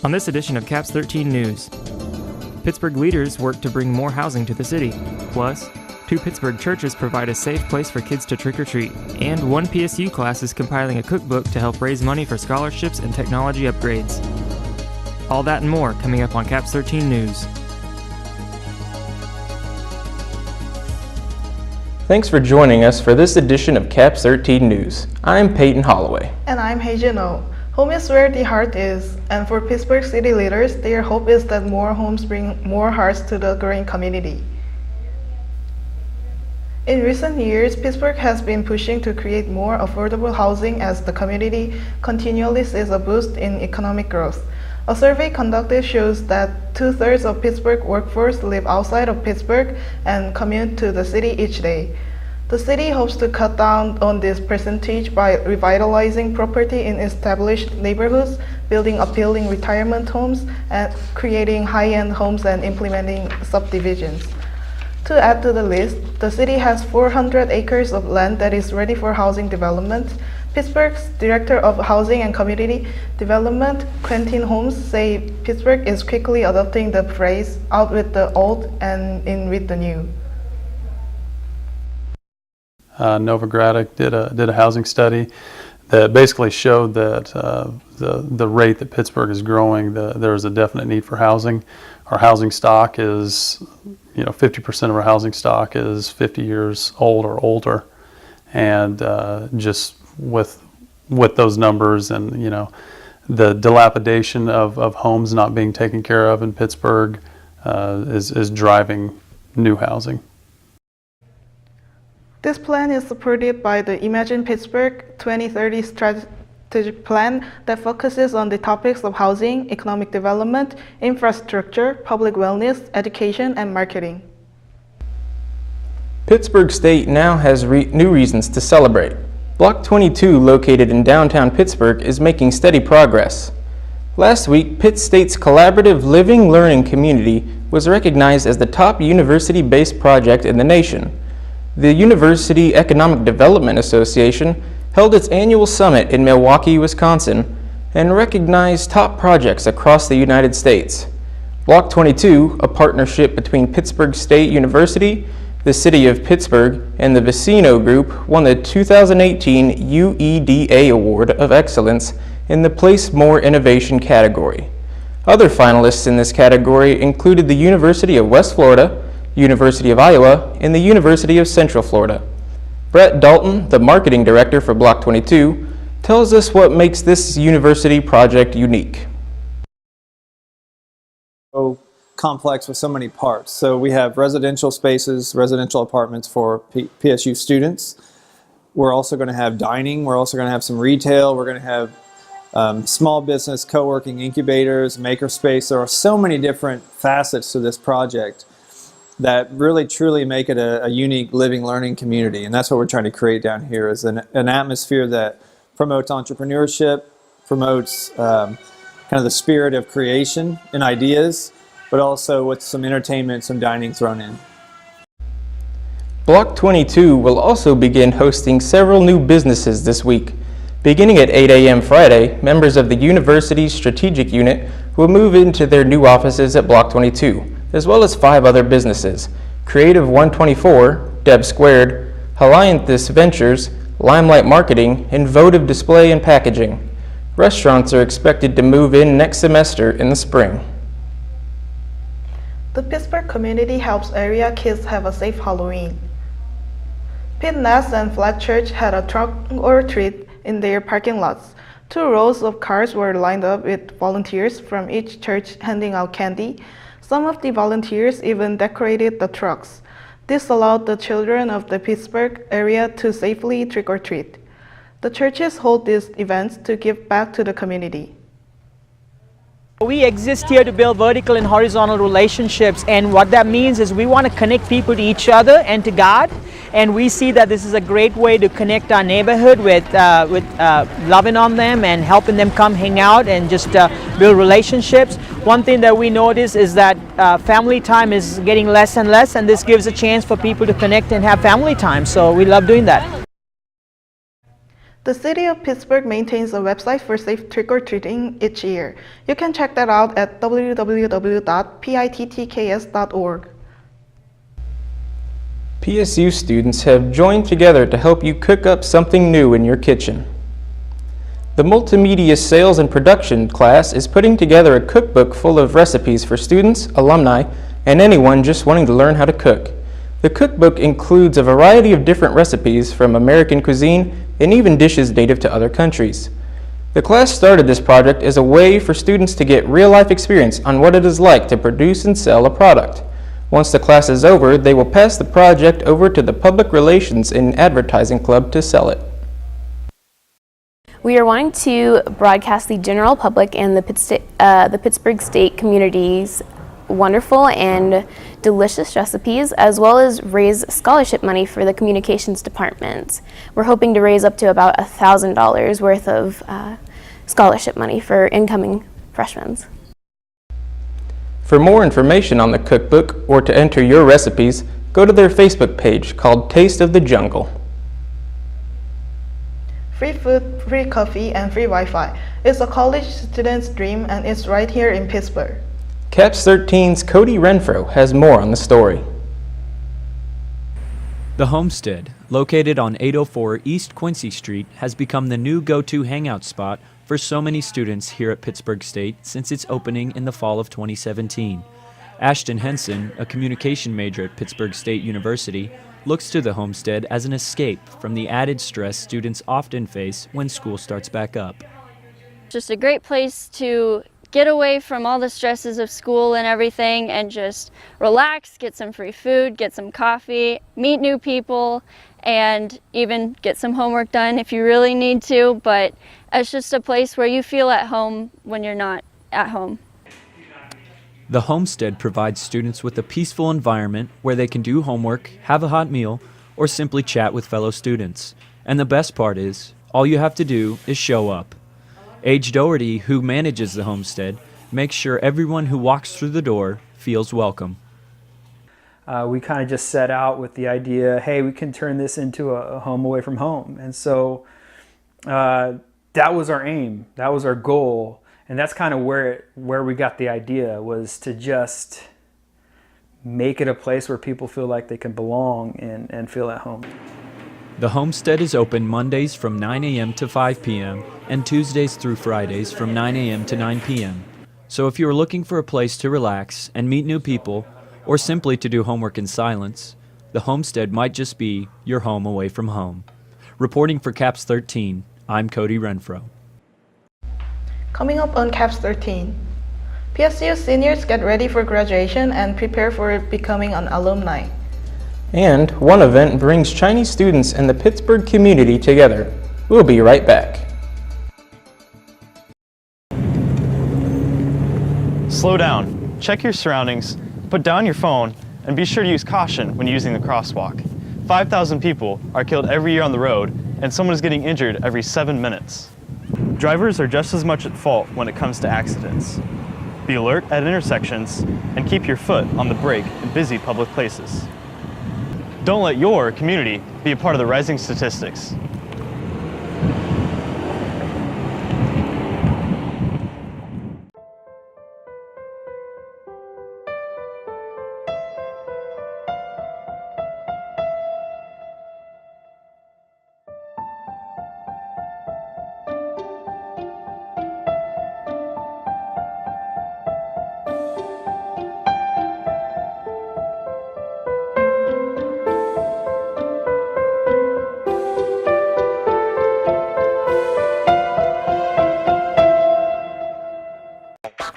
On this edition of CAPS 13 News, Pittsburgh leaders work to bring more housing to the city. Plus, 2 Pittsburgh churches provide a safe place for kids to trick-or-treat. And 1 PSU class is compiling a cookbook to help raise money for scholarships and technology upgrades. All that and more coming up on CAPS 13 News. Thanks for joining us for this edition of CAPS 13 News. I'm Peyton Holloway. And I'm Heijin Oh. Home is where the heart is, and for Pittsburgh city leaders, their hope is that more homes bring more hearts to the growing community. In recent years, Pittsburgh has been pushing to create more affordable housing as the community continually sees a boost in economic growth. A survey conducted shows that 2/3 of Pittsburgh workforce live outside of Pittsburgh and commute to the city each day. The city hopes to cut down on this percentage by revitalizing property in established neighborhoods, building appealing retirement homes, and creating high-end homes and implementing subdivisions. To add to the list, the city has 400 acres of land that is ready for housing development. Pittsburgh's Director of Housing and Community Development, Quentin Holmes, say Pittsburgh is quickly adopting the phrase "out with the old and in with the new." Novogradac did a housing study that basically showed that the rate that Pittsburgh is growing, there's a definite need for housing. Our housing stock is, 50% of our housing stock is 50 years old or older, and just with those numbers and the dilapidation of homes not being taken care of in Pittsburgh is driving new housing. This plan is supported by the Imagine Pittsburgh 2030 strategic plan that focuses on the topics of housing, economic development, infrastructure, public wellness, education, and marketing. Pittsburgh State now has new reasons to celebrate. Block 22, located in downtown Pittsburgh, is making steady progress. Last week, Pitt State's collaborative living learning community was recognized as the top university-based project in the nation. The University Economic Development Association held its annual summit in Milwaukee, Wisconsin, and recognized top projects across the United States. Block 22, a partnership between Pittsburgh State University, the City of Pittsburgh, and the Vicino Group, won the 2018 UEDA Award of Excellence in the Place More Innovation category. Other finalists in this category included the University of West Florida, University of Iowa, and the University of Central Florida. Brett Dalton, the marketing director for Block 22, tells us what makes this university project unique. So complex with so many parts. So we have residential spaces, residential apartments for PSU students. We're also going to have dining. We're also going to have some retail. We're going to have small business, co-working incubators, makerspace. There are so many different facets to this project that really truly make it a unique living learning community, and that's what we're trying to create down here, is an atmosphere that promotes entrepreneurship, promotes kind of the spirit of creation and ideas, but also with some entertainment, some dining thrown in. Block 22 will also begin hosting several new businesses this week. Beginning at 8 a.m. Friday, members of the university's strategic unit will move into their new offices at Block 22, as well as 5 other businesses: Creative 124, Deb Squared, Helianthus Ventures, Limelight Marketing, and Votive Display and Packaging. Restaurants are expected to move in next semester in the spring. The Pittsburgh community helps area kids have a safe Halloween. Pitt Nest and Flat Church had a trunk or treat in their parking lots. 2 rows of cars were lined up with volunteers from each church handing out candy. Some of the volunteers even decorated the trucks. This allowed the children of the Pittsburgh area to safely trick-or-treat. The churches hold these events to give back to the community. We exist here to build vertical and horizontal relationships, and what that means is we want to connect people to each other and to God, and we see that this is a great way to connect our neighborhood with loving on them and helping them come hang out and just build relationships. One thing that we notice is that family time is getting less and less, and this gives a chance for people to connect and have family time, so we love doing that. The city of Pittsburgh maintains a website for safe trick-or-treating each year. You can check that out at www.pittks.org. PSU students have joined together to help you cook up something new in your kitchen. The Multimedia Sales and Production class is putting together a cookbook full of recipes for students, alumni, and anyone just wanting to learn how to cook. The cookbook includes a variety of different recipes from American cuisine and even dishes native to other countries. The class started this project as a way for students to get real-life experience on what it is like to produce and sell a product. Once the class is over, they will pass the project over to the Public Relations and Advertising Club to sell it. We are wanting to broadcast the general public and the Pittsburgh State community's wonderful and delicious recipes, as well as raise scholarship money for the communications department. We're hoping to raise up to about $1,000 worth of scholarship money for incoming freshmen. For more information on the cookbook or to enter your recipes, go to their Facebook page called Taste of the Jungle. Free food, free coffee, and free Wi-Fi. It's a college student's dream, and it's right here in Pittsburgh. CAPS 13's Cody Renfro has more on the story. The Homestead, located on 804 East Quincy Street, has become the new go-to hangout spot for so many students here at Pittsburgh State since its opening in the fall of 2017. Ashton Henson, a communication major at Pittsburgh State University, looks to the Homestead as an escape from the added stress students often face when school starts back up. Just a great place to get away from all the stresses of school and everything and just relax, get some free food, get some coffee, meet new people, and even get some homework done if you really need to. But it's just a place where you feel at home when you're not at home. The Homestead provides students with a peaceful environment where they can do homework, have a hot meal, or simply chat with fellow students. And the best part is, all you have to do is show up. Age Doherty, who manages the Homestead, makes sure everyone who walks through the door feels welcome. We kind of just set out with the idea, hey, we can turn this into a home away from home. And so that was our aim, that was our goal. And that's kind of where we got the idea, was to just make it a place where people feel like they can belong and feel at home. The Homestead is open Mondays from 9 a.m. to 5 p.m. and Tuesdays through Fridays from 9 a.m. to 9 p.m. So if you are looking for a place to relax and meet new people, or simply to do homework in silence, the Homestead might just be your home away from home. Reporting for CAPS 13, I'm Cody Renfro. Coming up on CAPS 13, PSU seniors get ready for graduation and prepare for becoming an alumni. And one event brings Chinese students and the Pittsburgh community together. We'll be right back. Slow down, check your surroundings, put down your phone, and be sure to use caution when using the crosswalk. 5,000 people are killed every year on the road, and someone is getting injured every 7 minutes. Drivers are just as much at fault when it comes to accidents. Be alert at intersections and keep your foot on the brake in busy public places. Don't let your community be a part of the rising statistics.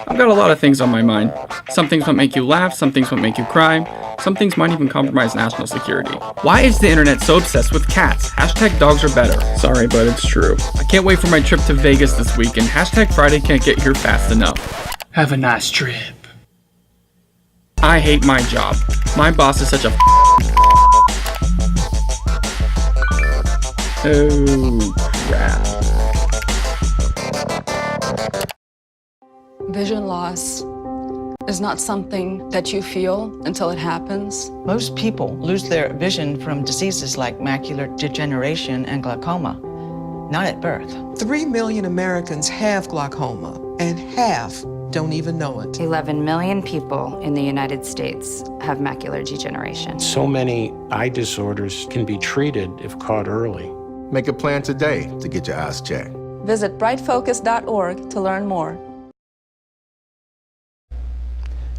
I've got a lot of things on my mind. Some things might make you laugh, some things might make you cry, some things might even compromise national security. Why is the internet so obsessed with cats? Hashtag dogs are better. Sorry, but it's true. I can't wait for my trip to Vegas this week, and hashtag Friday can't get here fast enough. Have a nice trip. I hate my job. My boss is such a Oh, crap. Vision loss is not something that you feel until it happens. Most people lose their vision from diseases like macular degeneration and glaucoma. not at birth. 3 million Americans have glaucoma, and half don't even know it. 11 million people in the United States have macular degeneration. So many eye disorders can be treated if caught early. Make a plan today to get your eyes checked. Visit brightfocus.org to learn more.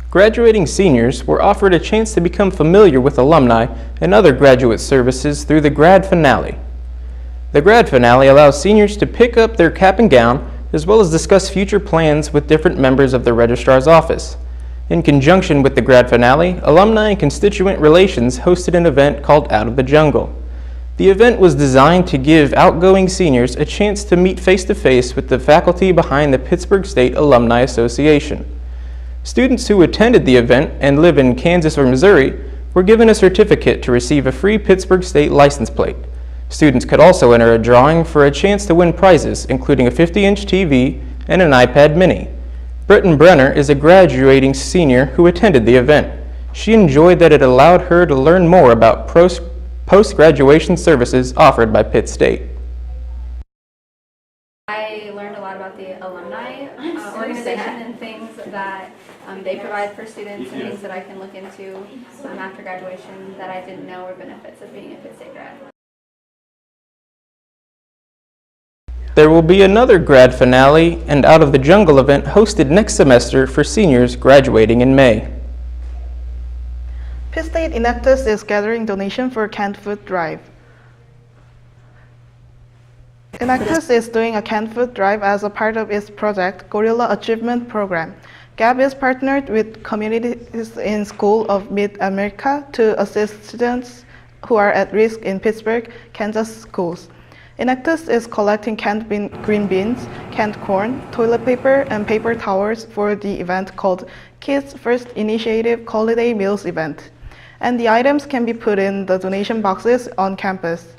Graduating seniors were offered a chance to become familiar with alumni and other graduate services through the grad finale. The grad finale allows seniors to pick up their cap and gown as well as discuss future plans with different members of the registrar's office. In conjunction with the grad finale, Alumni and Constituent Relations hosted an event called Out of the Jungle. The event was designed to give outgoing seniors a chance to meet face-to-face with the faculty behind the Pittsburg State Alumni Association. Students who attended the event and live in Kansas or Missouri were given a certificate to receive a free Pittsburg State license plate. Students could also enter a drawing for a chance to win prizes, including a 50-inch TV and an iPad mini. Britton Brenner is a graduating senior who attended the event. She enjoyed that it allowed her to learn more about post-graduation services offered by Pitt State. I learned a lot about the alumni organization and things that they provide for students and things that I can look into after graduation that I didn't know were benefits of being a Pitt State grad. There will be another grad finale and Out of the Jungle event hosted next semester for seniors graduating in May. Pitt State Enactus is gathering donation for canned food drive. Enactus is doing a canned food drive as a part of its project Gorilla Achievement Program. GAB is partnered with communities in School of Mid-America to assist students who are at risk in Pittsburgh, Kansas schools. Enactus is collecting canned green beans, canned corn, toilet paper, and paper towels for the event called Kids First Initiative Holiday Meals Event. And the items can be put in the donation boxes on campus.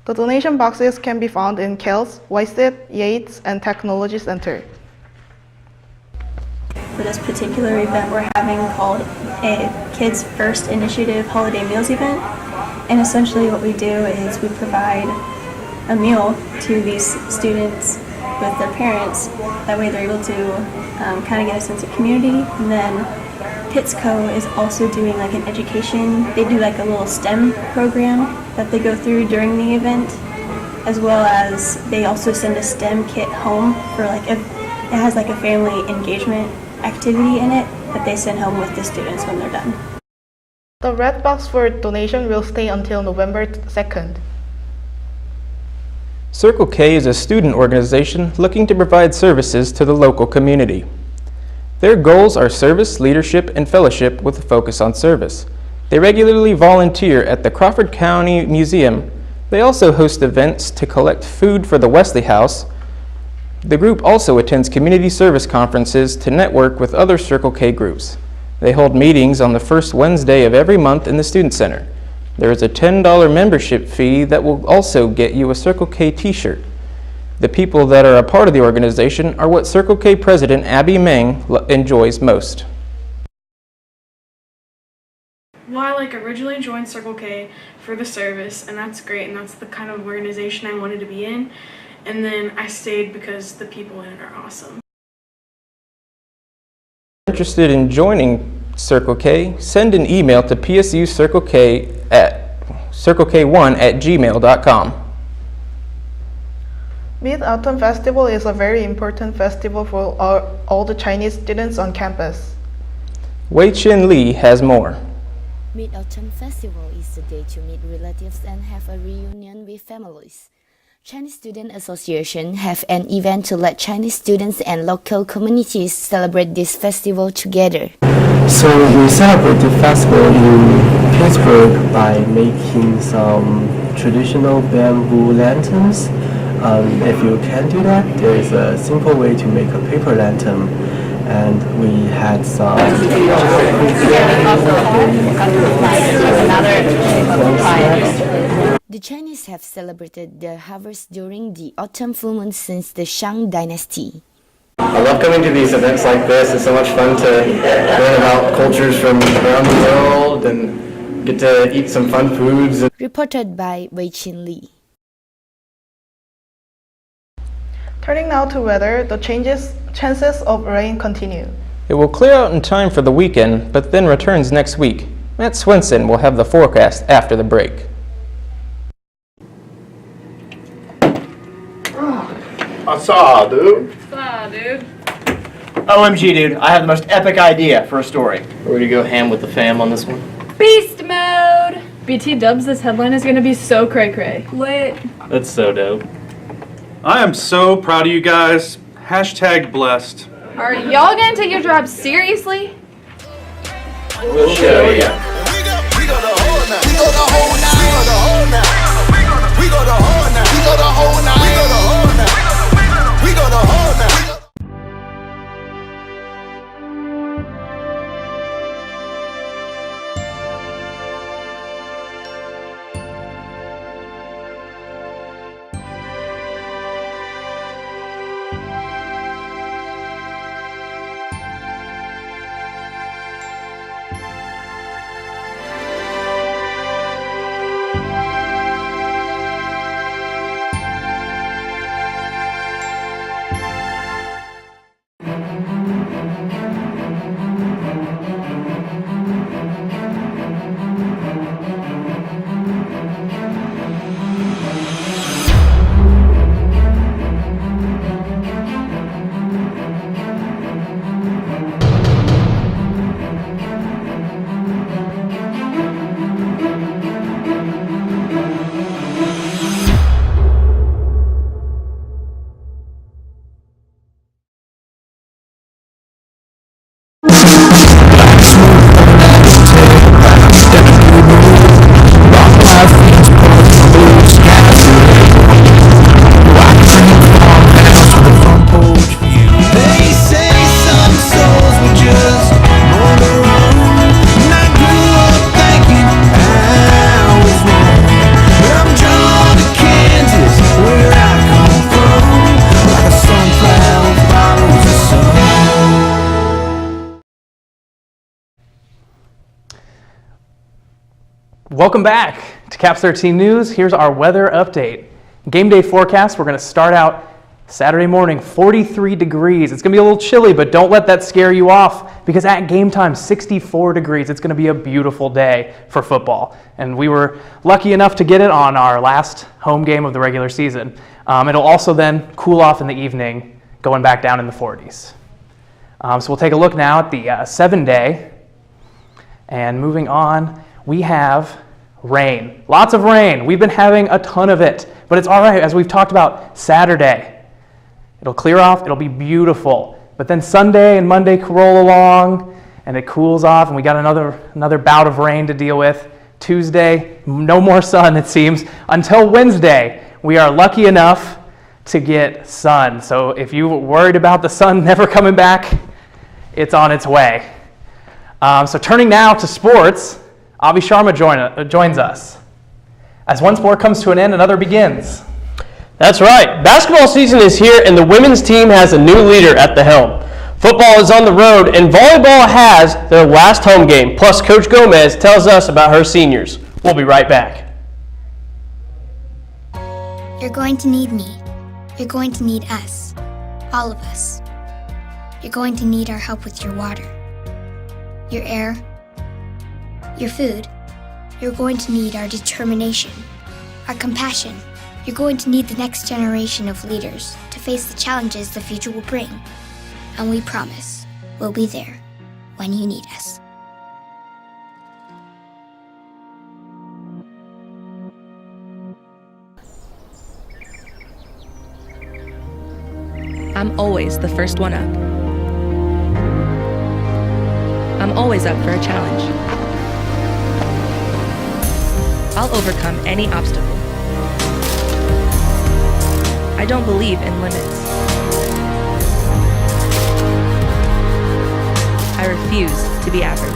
The donation boxes can be found in Kells, Wysit, Yates, and Technology Center. For this particular event we're having called a Kids First Initiative Holiday Meals Event. And essentially what we do is we provide a meal to these students with their parents. That way they're able to kind of get a sense of community. And then PITSCO is also doing like an education. They do like a little STEM program that they go through during the event, as well as they also send a STEM kit home for like it has like a family engagement activity in it that they send home with the students when they're done. The red box for donation will stay until November 2nd. Circle K is a student organization looking to provide services to the local community. Their goals are service, leadership, and fellowship with a focus on service. They regularly volunteer at the Crawford County Museum. They also host events to collect food for the Wesley House. The group also attends community service conferences to network with other Circle K groups. They hold meetings on the first Wednesday of every month in the Student Center. There is a $10 membership fee that will also get you a Circle K t-shirt. The people that are a part of the organization are what Circle K President Abby Meng enjoys most. Well, I originally joined Circle K for the service, and that's great, and that's the kind of organization I wanted to be in. And then I stayed because the people in it are awesome. Interested in joining Circle K, send an email to PSU Circle K at circlek1@gmail.com. Mid-Autumn Festival is a very important festival for all the Chinese students on campus. Wei Chin Lee has more. Mid-Autumn Festival is the day to meet relatives and have a reunion with families. Chinese Student Association have an event to let Chinese students and local communities celebrate this festival together. So we celebrate the festival in Pittsburgh by making some traditional bamboo lanterns. If you can't do that, there is a simple way to make a paper lantern. And we had some The Chinese have celebrated their harvest during the autumn full moon since the Shang Dynasty. I love coming to these events like this. It's so much fun to learn about cultures from around the world and get to eat some fun foods. Reported by Wei Chin Lee. Turning now to weather, the chances of rain continue. It will clear out in time for the weekend, but then returns next week. Matt Swenson will have the forecast after the break. I saw, dude. OMG, dude, I have the most epic idea for a story. We're gonna go ham with the fam on this one. Beast mode! BT dubs this headline is gonna be so cray-cray. Lit. That's so dope. I am so proud of you guys. Hashtag blessed. Are y'all gonna take your job seriously? We'll show ya. Welcome back to Caps 13 News. Here's our weather update. Game day forecast, we're going to start out Saturday morning, 43 degrees. It's going to be a little chilly, but don't let that scare you off because at game time, 64 degrees. It's going to be a beautiful day for football. And we were lucky enough to get it on our last home game of the regular season. It'll also then cool off in the evening, going back down in the 40s. So we'll take a look now at the 7-day. And moving on, we have rain. Lots of rain. We've been having a ton of it, but it's all right. As we've talked about, Saturday, it'll clear off. It'll be beautiful. But then Sunday and Monday roll along, and it cools off, and we got another bout of rain to deal with. Tuesday, no more sun, it seems. Until Wednesday, we are lucky enough to get sun. So if you were worried about the sun never coming back, it's on its way. So turning now to sports, Avi Sharma joins us. As one sport comes to an end, another begins. That's right. Basketball season is here, and the women's team has a new leader at the helm. Football is on the road, and volleyball has their last home game. Plus, Coach Gomez tells us about her seniors. We'll be right back. You're going to need me. You're going to need us. All of us. You're going to need our help with your water, your air, your food. You're going to need our determination, our compassion. You're going to need the next generation of leaders to face the challenges the future will bring. And we promise we'll be there when you need us. I'm always the first one up. I'm always up for a challenge. I'll overcome any obstacle. I don't believe in limits. I refuse to be average.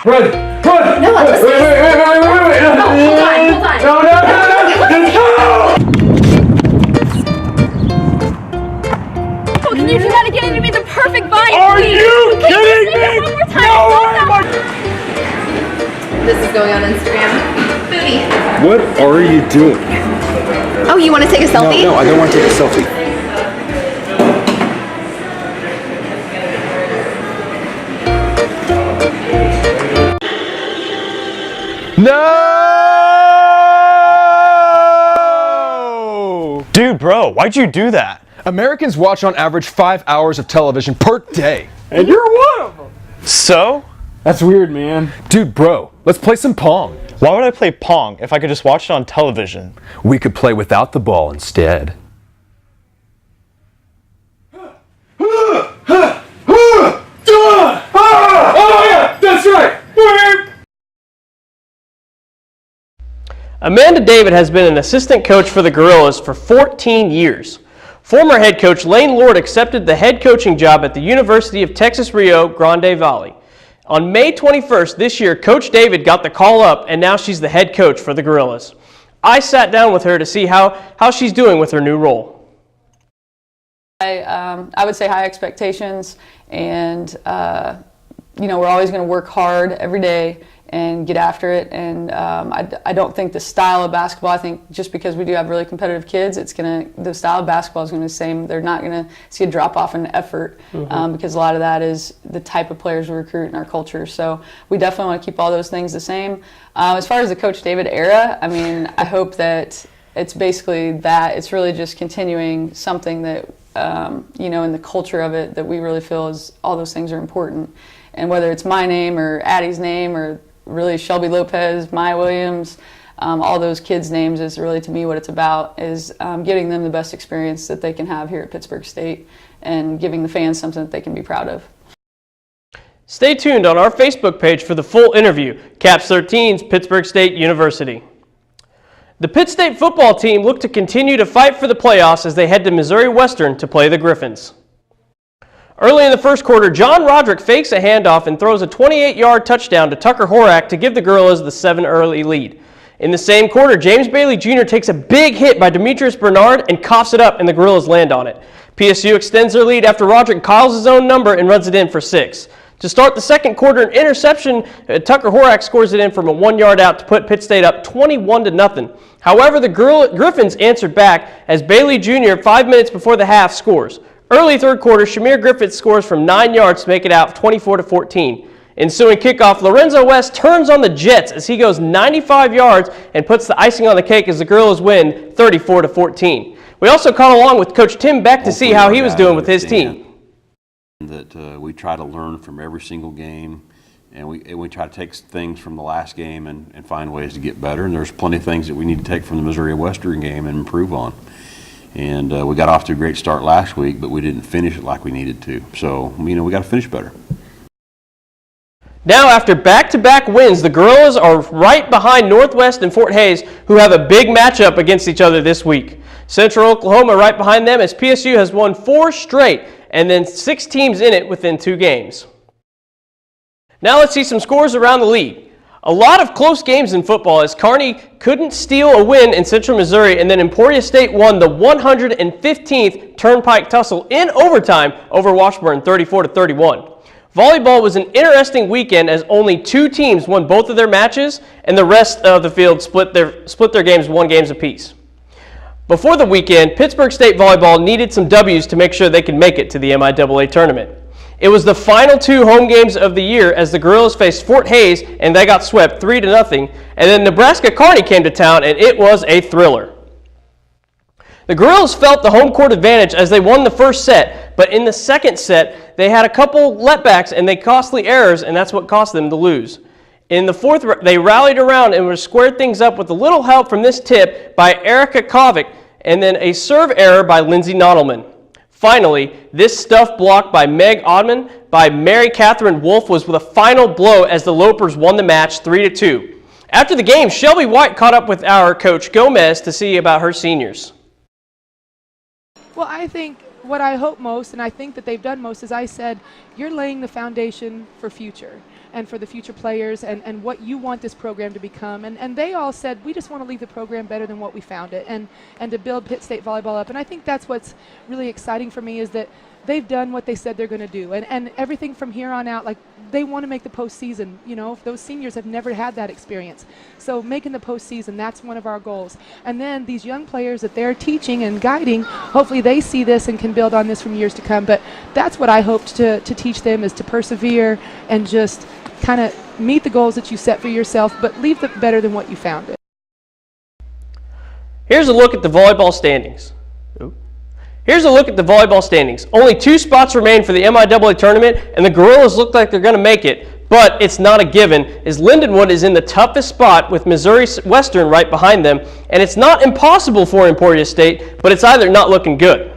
Run! No, wait. No, hold on. No. Oh, can you do that again? It'd be the perfect vine. Are please. you Can kidding say that me? one more time? No way! This is going on Instagram. Sweetie. What are you doing? Oh, you want to take a selfie? No, I don't want to take a selfie. No! Dude, bro, why'd you do that? Americans watch on average 5 hours of television per day. And you're one of them! So? That's weird, man. Dude, bro, let's play some Pong. Why would I play Pong if I could just watch it on television? We could play without the ball instead. Oh yeah, that's right! Amanda David has been an assistant coach for the Gorillas for 14 years. Former head coach Lane Lord accepted the head coaching job at the University of Texas Rio Grande Valley. On May 21st this year, Coach David got the call up, and now she's the head coach for the Gorillas. I sat down with her to see how she's doing with her new role. I would say high expectations, and we're always going to work hard every day and get after it. And I don't think the style of basketball, I think just because we do have really competitive kids, the style of basketball is going to be the same. They're not going to see a drop off in effort because a lot of that is the type of players we recruit in our culture. So we definitely want to keep all those things the same. As far as the Coach David era, I mean, I hope that it's basically that. It's really just continuing something that, in the culture of it, that we really feel is all those things are important. And whether it's my name or Addie's name or really Shelby Lopez, Maya Williams, all those kids' names is really, to me, what it's about, is giving them the best experience that they can have here at Pittsburg State and giving the fans something that they can be proud of. Stay tuned on our Facebook page for the full interview, Caps 13's Pittsburg State University. The Pitt State football team look to continue to fight for the playoffs as they head to Missouri Western to play the Griffins. Early in the first quarter, John Roderick fakes a handoff and throws a 28-yard touchdown to Tucker Horak to give the Gorillas the 7-early lead. In the same quarter, James Bailey Jr. takes a big hit by Demetrius Bernard and coughs it up, and the Gorillas land on it. PSU extends their lead after Roderick calls his own number and runs it in for 6. To start the second quarter, an interception, Tucker Horak scores it in from a 1-yard out to put Pitt State up 21-0. However, the Griffins answered back as Bailey Jr. 5 minutes before the half scores. Early third quarter, Shamir Griffiths scores from 9 yards to make it out 24-14. Ensuing kickoff, Lorenzo West turns on the Jets as he goes 95 yards and puts the icing on the cake as the Gorillas win 34-14. We also caught along with Coach Tim Beck to see how he was doing with his team. That we try to learn from every single game, and we try to take things from the last game and find ways to get better. And there's plenty of things that we need to take from the Missouri Western game and improve on. And we got off to a great start last week, but we didn't finish it like we needed to. So, we got to finish better. Now, after back-to-back wins, the Gorillas are right behind Northwest and Fort Hays, who have a big matchup against each other this week. Central Oklahoma right behind them as PSU has won 4 straight, and then 6 teams in it within 2 games. Now let's see some scores around the league. A lot of close games in football as Kearney couldn't steal a win in Central Missouri, and then Emporia State won the 115th Turnpike Tussle in overtime over Washburn 34-31. Volleyball was an interesting weekend as only 2 teams won both of their matches, and the rest of the field split their games 1 games apiece. Before the weekend, Pittsburg State Volleyball needed some W's to make sure they could make it to the MIAA tournament. It was the final 2 home games of the year as the Gorillas faced Fort Hays and they got swept 3-0, and then Nebraska Kearney came to town and it was a thriller. The Gorillas felt the home court advantage as they won the first set, but in the second set they had a couple letbacks and they costly errors, and that's what cost them to lose. In the fourth, they rallied around and were squared things up with a little help from this tip by Erica Kovic and then a serve error by Lindsay Nodelman. Finally, this stuff block by Meg Oddman by Mary Catherine Wolf was the final blow as the Lopers won the match 3-2. After the game, Shelby White caught up with our coach Gomez to see about her seniors. Well, I think what I hope most, and I think that they've done most, is I said, you're laying the foundation for future and for the future players and what you want this program to become. And they all said, we just want to leave the program better than what we found it and to build Pitt State Volleyball up. And I think that's what's really exciting for me is that they've done what they said they're going to do. And everything from here on out, like, they want to make the postseason. You know, those seniors have never had that experience. So making the postseason, that's one of our goals. And then these young players that they're teaching and guiding, hopefully they see this and can build on this from years to come. But that's what I hoped to teach them, is to persevere and just kind of meet the goals that you set for yourself, but leave it better than what you found it. Here's a look at the volleyball standings. Only 2 spots remain for the MIAA tournament, and the Gorillas look like they're going to make it, but it's not a given, as Lindenwood is in the toughest spot with Missouri Western right behind them, and it's not impossible for Emporia State, but it's either not looking good.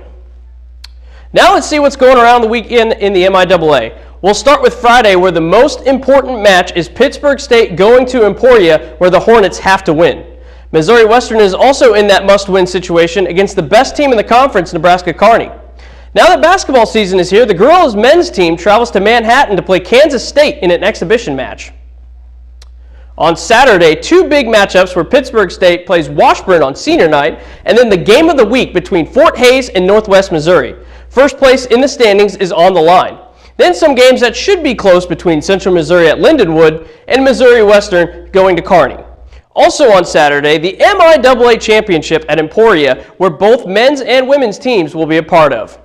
Now let's see what's going around the weekend in the MIAA. We'll start with Friday, where the most important match is Pittsburgh State going to Emporia, where the Hornets have to win. Missouri Western is also in that must-win situation against the best team in the conference, Nebraska Kearney. Now that basketball season is here, the Gorillas men's team travels to Manhattan to play Kansas State in an exhibition match. On Saturday, 2 big matchups where Pittsburgh State plays Washburn on senior night, and then the game of the week between Fort Hays and Northwest Missouri. First place in the standings is on the line. Then some games that should be close between Central Missouri at Lindenwood and Missouri Western going to Kearney. Also on Saturday, the MIAA Championship at Emporia, where both men's and women's teams will be a part of.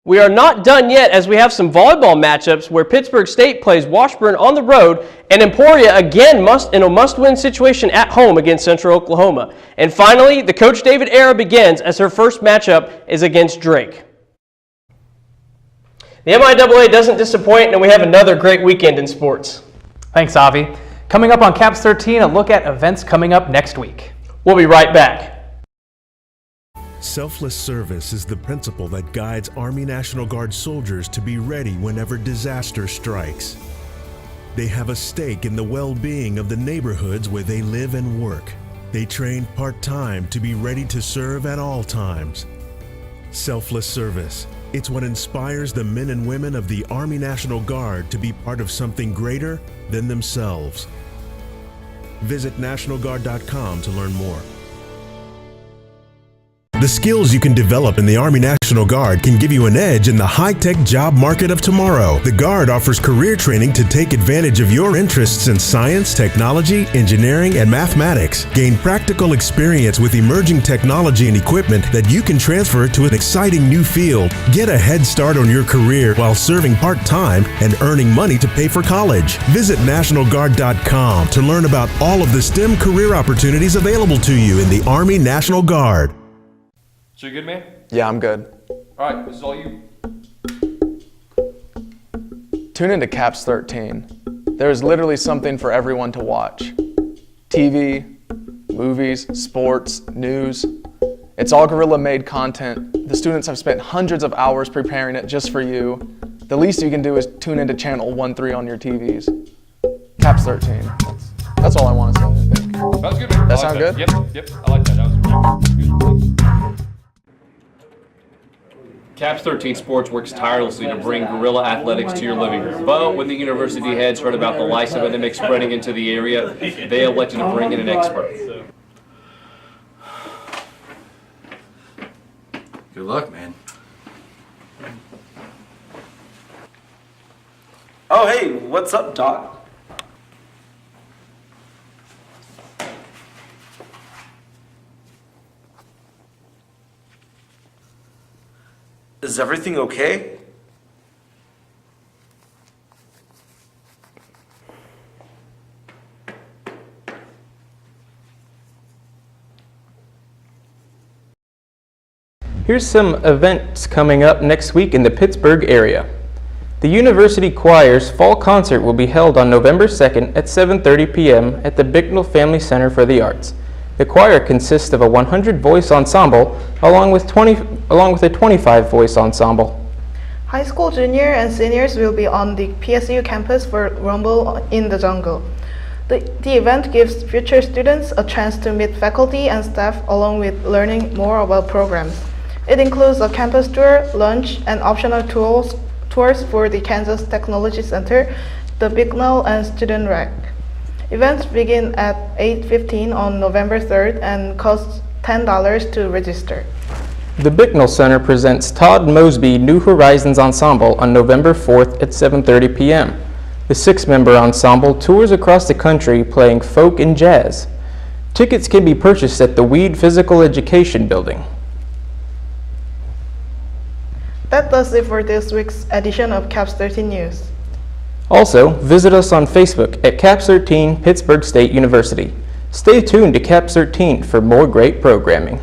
We are not done yet, as we have some volleyball matchups where Pittsburgh State plays Washburn on the road, and Emporia again in a must-win situation at home against Central Oklahoma. And finally, the Coach David era begins, as her first matchup is against Drake. The MIAA doesn't disappoint, and we have another great weekend in sports. Thanks, Avi. Coming up on Caps 13, a look at events coming up next week. We'll be right back. Selfless service is the principle that guides Army National Guard soldiers to be ready whenever disaster strikes. They have a stake in the well-being of the neighborhoods where they live and work. They train part-time to be ready to serve at all times. Selfless service. It's what inspires the men and women of the Army National Guard to be part of something greater than themselves. Visit NationalGuard.com to learn more. The skills you can develop in the Army National Guard can give you an edge in the high-tech job market of tomorrow. The Guard offers career training to take advantage of your interests in science, technology, engineering, and mathematics. Gain practical experience with emerging technology and equipment that you can transfer to an exciting new field. Get a head start on your career while serving part-time and earning money to pay for college. Visit NationalGuard.com to learn about all of the STEM career opportunities available to you in the Army National Guard. So you good, man? Yeah, I'm good. All right, this is all you. Tune into Caps 13. There is literally something for everyone to watch. TV, movies, sports, news. It's all guerrilla-made content. The students have spent hundreds of hours preparing it just for you. The least you can do is tune into channel 13 on your TVs. Caps 13. That's all I want to say, I think. That was good, man. That sound good? Yep, I like that. That was great. Caps 13 Sports works tirelessly to bring guerrilla athletics to your living room. But when the university heads heard about the lice epidemic spreading into the area, they elected to bring in an expert. Good luck, man. Oh, hey, what's up, Doc? Is everything okay? Here's some events coming up next week in the Pittsburgh area. The University Choir's fall concert will be held on November 2nd at 7:30 p.m. at the Bicknell Family Center for the Arts. The choir consists of a 100-voice ensemble along with a 25-voice ensemble. High school junior and seniors will be on the PSU campus for Rumble in the Jungle. The event gives future students a chance to meet faculty and staff along with learning more about programs. It includes a campus tour, lunch, and optional tours for the Kansas Technology Center, the Bicknell, and Student Rec. Events begin at 8:15 on November 3rd and cost $10 to register. The Bicknell Center presents Todd Mosby New Horizons Ensemble on November 4th at 7:30 p.m. The 6-member ensemble tours across the country playing folk and jazz. Tickets can be purchased at the Weed Physical Education Building. That does it for this week's edition of CAPS 13 News. Also, visit us on Facebook at CAPS 13 Pittsburgh State University. Stay tuned to CAPS 13 for more great programming.